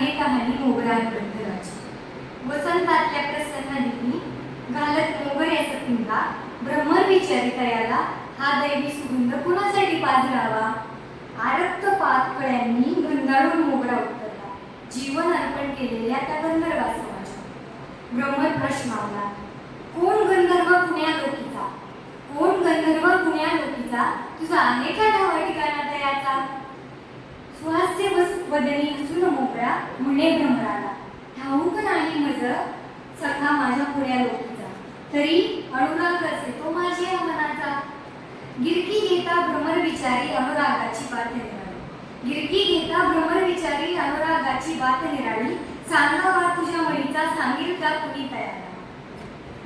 सांगे कहाणी मोगरा गंधर्वाची. वसंतातल्या प्रसन्नांनी घालत मोगऱ्याचा पिंगा भ्रमर विचारी तयाला हा दैवी सुगंध कुणासाठी पाजरावा. आरक्त पातकळ्यांनी गंधाळून मोगरा उतरला, जीवन अर्पण केलेल्या त्या गंधर्वा समाजा. भ्रमर प्रश्नावला, कोण गंधर्व पुण्या लोकीचा, कोण गंधर्व पुण्या लोकीचा, तुझा आहे का ठावा ठिकाणा तयाचा. सुहास्य वदनी हसून मोकळा म्हणे भ्रमराला, ठाऊक नाही मज सखा माझ्या पुण्या लोकीचा, तरी अनुराग असे तो माझ्या मनाचा. गिरकी घेता भ्रमर विचारी अनुरागाची बात निराळी, गिरकी घेता भ्रमर विचारी अनुरागाची बात निराळी. सांगावा तुझ्या मणीचा सांगील का कुणी तयारा.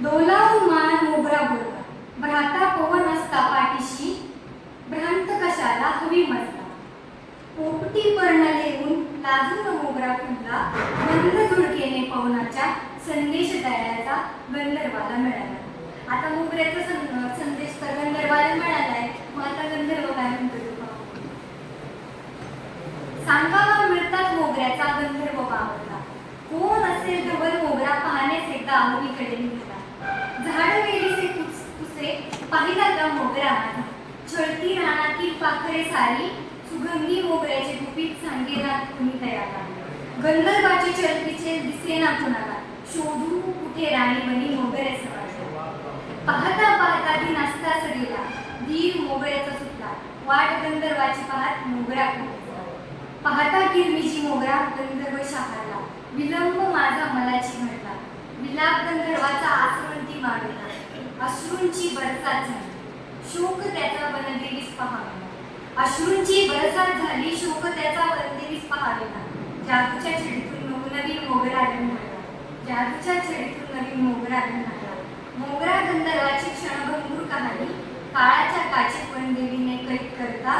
डोलावून मान मोगरा बोलला, भ्राता पवन असता पाठीशी, भ्रांत कशाला हवी मजला. पोपटी पर्णलेऊन लाजून मोगरा फुलला, मंद झुळकेने पवनाच्या संदेश द्यायचा गंधर्वाला मिळाला. आता मोगऱ्याचा संदेश तर गंधर्वाला मिळालाय, मग आता गंधर्व काय म्हणतो ते पाहू. सांगावा मिळतात मोगऱ्याचा गंधर्व पावला, कोण असेल धवल मोगरा पाहण्यास एकदा आवडीकडे निघाला. झाड वेलीचे तुसे पाहिला का मोगरा माझा, छळती रानातील पाखरे सारी, सुगंधी मोगऱ्याचे गुपित सांगेना कुणी तयाला. गंधर्वाचे चलतीचे दिसेना कुणाला, शोधू कुठे राणी बनी मोगरे समाजला. पाहता पाहता ती नाचता सरीला, धीर मोगऱ्याचा सुटला, वाट गंधर्वाची पाहत मोगरा फुटला. पाहता किरमिजी मोगरा गंधर्व शहारला, विलंब माझा मलाची घडला. विलाप गंधर्वाचा आसवंती मागला, अश्रूंची बरसात झाली, शोक त्याचा वनदेवीस पहावेला. अश्रूंची बरसात झाली, शोक त्याचा वनदेवीस पहावेला. जादूच्या छडीतून नवीन मोगरा गंधर्वा, जादूच्या छडीतून नवीन मोगरा गंधर्वा. मोगरा गंधर्वाची क्षणभंगूर कहाणी काळाच्या काचेत वनदेवीने कैद करता